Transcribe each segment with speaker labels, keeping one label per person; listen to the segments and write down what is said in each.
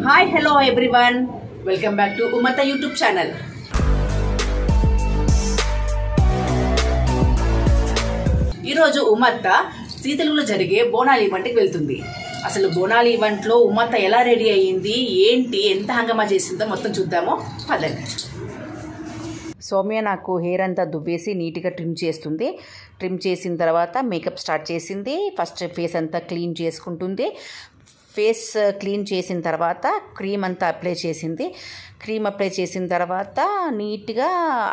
Speaker 1: Hi hello everyone, welcome back to Umatta YouTube channel. ఈరోజు Umatta G తెలుగులో జరిగే బోనాలు ఈవెంట్కి వెళ్తుంది. అసలు బోనాలు ఈవెంట్లో ఉమత్త ఎలా రెడీ అయ్యింది, ఏంటి, ఎంత హంగామా చేసిందో మొత్తం చూద్దాము పదండి. సౌమ్య నాకు హెయిర్ అంతా దువ్వేసి నీట్గా ట్రిమ్ చేస్తుంది. ట్రిమ్ చేసిన తర్వాత మేకప్ స్టార్ట్ చేసింది. ఫస్ట్ ఫేస్ అంతా క్లీన్ చేసుకుంటుంది. ఫేస్ క్లీన్ చేసిన తర్వాత క్రీమ్ అంతా అప్లై చేసింది. క్రీమ్ అప్లై చేసిన తర్వాత నీట్గా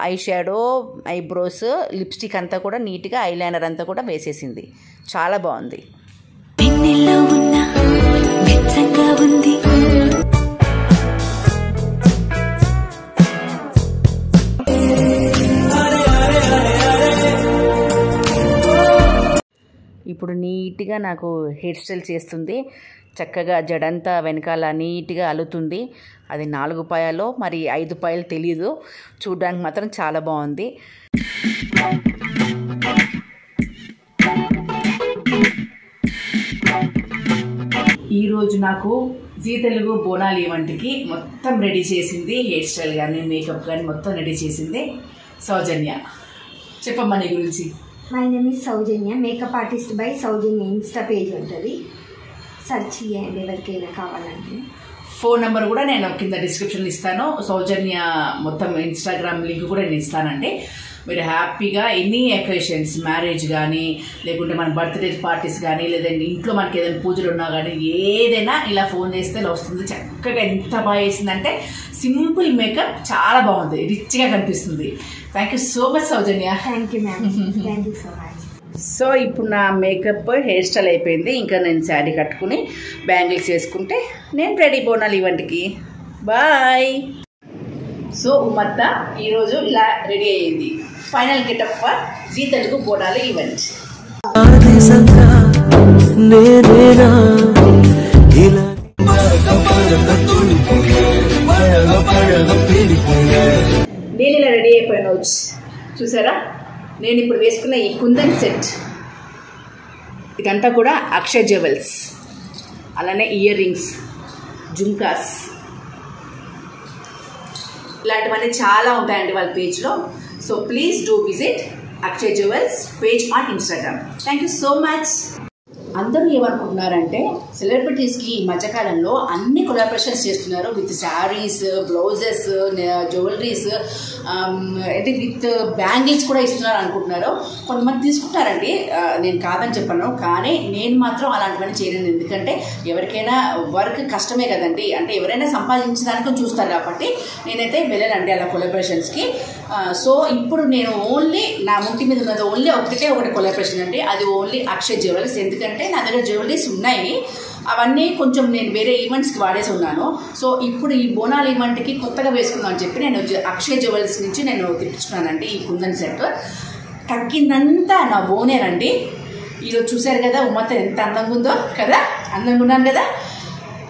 Speaker 1: ఐ షాడో, ఐబ్రోస్, లిప్స్టిక్ అంతా కూడా నీట్గా ఐలైనర్ అంతా కూడా వేసేసింది. చాలా బాగుంది. ఇప్పుడు నీట్గా నాకు హెయిర్ స్టైల్ చేస్తుంది. చక్కగా జడంతా వెనకాల నీట్గా అల్లుతుంది. అది 4 పాయలో మరి 5 పాయలు తెలీదు, చూడడానికి మాత్రం చాలా బాగుంది. ఈరోజు నాకు జీ తెలుగు బోనాలు ఈవెంట్కి మొత్తం రెడీ చేసింది. హెయిర్ స్టైల్ కానీ మేకప్ కానీ మొత్తం రెడీ చేసింది సౌజన్య. చెప్పమ్మా నీ గురించి.
Speaker 2: My name is Soujanya, makeup artist by Soujanya. Insta page ఉంటుంది, సెర్చ్ చేయండి ఎవరికైనా కావాలంటే.
Speaker 1: ఫోన్ నెంబర్ కూడా నేను కింద డిస్క్రిప్షన్లో ఇస్తాను. సౌజన్య మొత్తం ఇన్స్టాగ్రామ్ లింక్ కూడా నేను ఇస్తానండి. మీరు హ్యాపీగా ఎనీ అకేషన్స్, మ్యారేజ్ కానీ లేకుంటే మన బర్త్డే పార్టీస్ కానీ లేదంటే ఇంట్లో మనకి ఏదైనా పూజలు ఉన్నా కానీ ఏదైనా ఇలా ఫోన్ చేస్తే వస్తుంది. చక్కగా ఎంత బాగా వేసిందంటే సింపుల్ మేకప్ చాలా బాగుంది, రిచ్గా కనిపిస్తుంది. Thank you so much Soujanya.
Speaker 2: Thank you ma'am, thank you so much.
Speaker 1: So ఇప్పుడు నా మేకప్ హెయిర్ స్టైల్ అయిపోయింది. ఇంకా నేను శారీ కట్టుకుని బ్యాంగిల్స్ వేసుకుంటే నేను రెడీ బోనాలు ఈవెంట్కి. బాయ్. సో ఉమత్త ఈరోజు ఇలా రెడీ అయ్యింది. Final getup for Zee Telugu Bonalu event. నేను ఇలా రెడీ అయిపోయాను. చూసారా, నేను ఇప్పుడు వేసుకున్న ఈ కుందన్ సెట్ ఇదంతా కూడా అక్షయ్ జ్యువెల్స్, అలానే ఇయర్ రింగ్స్, జుంకాస్, ఇలాంటివన్నీ చాలా ఉంటాయండి వాళ్ళ పేజ్లో. So please do visit Akshay jewels page on Instagram. Thank you so much. అందరూ ఏమనుకుంటున్నారంటే సెలబ్రిటీస్కి ఈ మధ్యకాలంలో అన్ని కొలాబరేషన్స్ చేస్తున్నారు విత్ శారీస్, బ్లౌజెస్, జ్యువెలరీస్, అంటే విత్ బ్యాంగిల్స్ కూడా ఇస్తున్నారు అనుకుంటున్నారు. కొంతమంది తీసుకుంటారండి, నేను కాదని చెప్పాను, కానీ నేను మాత్రం అలాంటివన్నీ చేయలేను. ఎందుకంటే ఎవరికైనా వర్క్ కష్టమే కదండి, అంటే ఎవరైనా సంపాదించడానికి చూస్తారు కాబట్టి నేనైతే వెళ్ళానండి అలా కొలాబరేషన్స్కి. సో ఇప్పుడు నేను ఓన్లీ నా ముంటి మీద ఉన్నది ఓన్లీ ఒకటి కొలాబరేషన్ అండి, అది ఓన్లీ అక్షయ్ జ్యువెలర్స్. ఎందుకంటే నా దగ్గర జ్యువెలరీస్ ఉన్నాయి, అవన్నీ కొంచెం నేను వేరే ఈవెంట్స్కి వాడేసి ఉన్నాను. సో ఇప్పుడు ఈ బోనాలు ఈవెంట్కి కొత్తగా వేసుకుందాం అని చెప్పి నేను అక్షయ్ జ్యువెలర్స్ నుంచి నేను తెప్పించుకున్నానండి ఈ కుందన్ సెట్. తగ్గిందంతా నా బోనేనండి. ఈరోజు చూశారు కదా ఉమత్త ఎంత అందంగా ఉందో కదా, అందంగా ఉన్నాను కదా.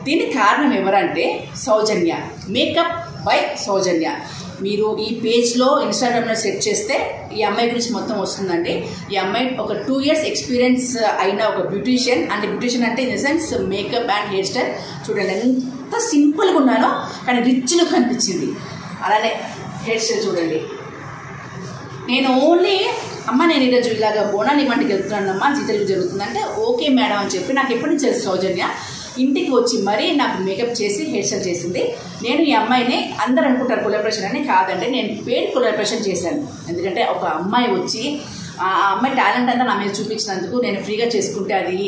Speaker 1: దీనికి కారణం ఎవరంటే సౌజన్య, మేకప్ బై సౌజన్య. మీరు ఈ పేజ్లో ఇన్స్టాగ్రామ్లో సెర్చ్ చేస్తే ఈ అమ్మాయి గురించి మొత్తం వస్తుందండి. ఈ అమ్మాయి ఒక 2 years ఎక్స్పీరియన్స్ అయిన ఒక బ్యూటీషియన్. అంటే బ్యూటీషియన్ అంటే in the sense makeup and hair style. చూడండి ఎంత సింపుల్గా ఉన్నానో కానీ రిచ్ లుక్ అనిపించింది. అలానే హెయిర్ స్టైల్ చూడండి. నేను ఓన్లీ నేను ఈరోజు ఇలాగ బోనాలు ఈవెంట్కి వెళ్తున్నానమ్మా, జీ తెలుగు జరుగుతుందంటే ఓకే మేడం అని చెప్పి నాకు ఎప్పటి నుంచి తెలుసు సౌజన్య ఇంటికి వచ్చి మరీ నాకు మేకప్ చేసి హెయిర్ స్టైల్ చేసింది. నేను ఈ అమ్మాయిని అందరూ అనుకుంటారు కొలాబరేషన్ అని, కాదండి నేను పెయిడ్ కొలాబరేషన్ చేశాను. ఎందుకంటే ఒక అమ్మాయి వచ్చి ఆ అమ్మాయి టాలెంట్ అంతా నా మీద చూపించినందుకు నేను ఫ్రీగా చేసుకుంటే అది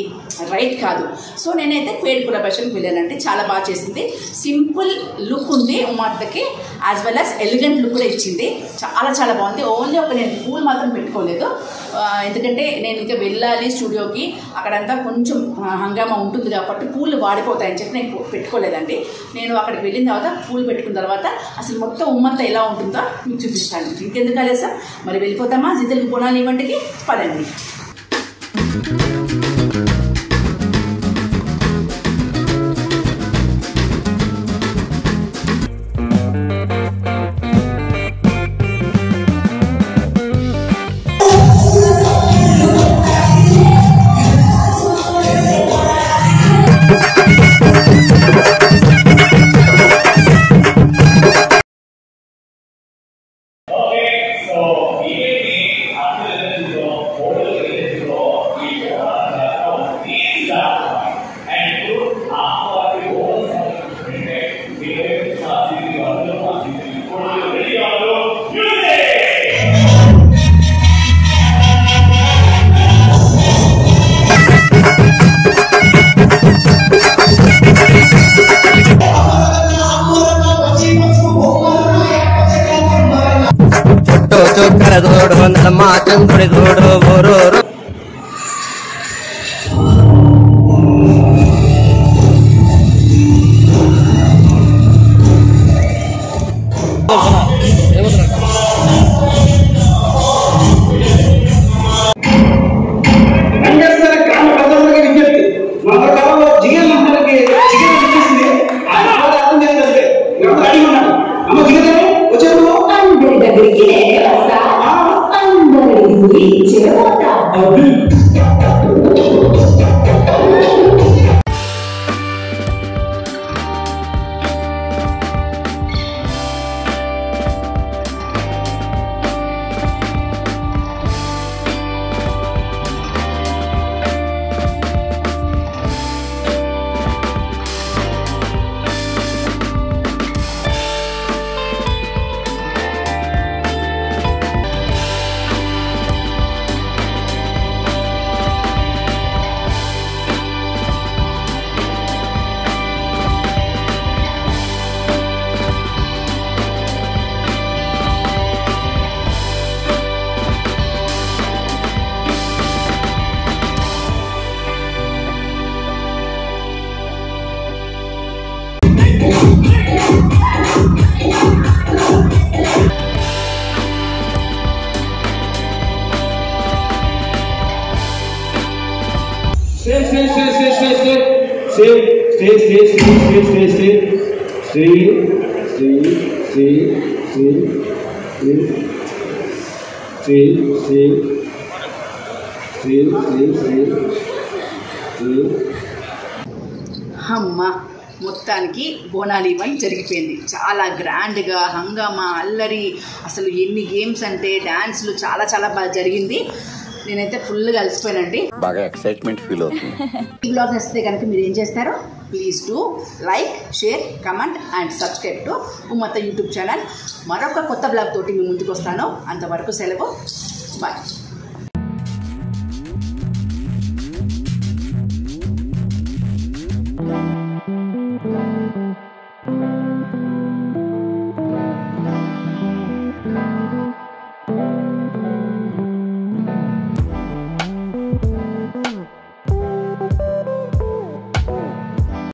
Speaker 1: రైట్ కాదు. సో నేనైతే పెయిడ్ కొలాబరేషన్కి వెళ్ళానంటే చాలా బాగా చేసింది. సింపుల్ లుక్ ఉంది ఉమత్తకి, as well as elegant look కూడా ఇచ్చింది. చాలా చాలా బాగుంది. ఓన్లీ నేను పూలు మాత్రం పెట్టుకోలేదు, ఎందుకంటే నేను ఇంకా వెళ్ళాలి స్టూడియోకి, అక్కడంతా కొంచెం హంగామా ఉంటుంది కాబట్టి పూలు వాడిపోతాయని చెప్పి నేను పెట్టుకోలేదండి. నేను అక్కడికి వెళ్ళిన తర్వాత పూలు పెట్టుకున్న తర్వాత అసలు మొత్తం ఉమ్మత్త ఎలా ఉంటుందో మీకు చూపిస్తాను. ఇంకెందుకు ఆలస్యం, మరి వెళ్ళిపోతామా జీ తెలుగు బోనాలు ఈవెంట్కి. పదండి.
Speaker 3: మా చంద్రుడి గోడు బోరోరు
Speaker 1: అమ్మ మొత్తానికి బోనాలు ఈవెంట్ జరిగిపోయింది. చాలా గ్రాండ్గా హంగామా అల్లరి, అసలు ఎన్ని గేమ్స్ అంటే డాన్స్లు చాలా చాలా బాగా జరిగింది. నేనైతే ఫుల్గా కలిసిపోయానండి.
Speaker 4: బాగా ఎక్సైట్మెంట్ ఫీల్ అవుతుంది.
Speaker 1: ఈ బ్లాగ్ నచ్చితే కనుక మీరు ఏం చేస్తారో please do like, share, comment and subscribe to Ummatta YouTube channel. మరొక కొత్త బ్లాగ్ తోటి మీ ముందుకు వస్తాను. అంతవరకు సెలవు. బాయ్.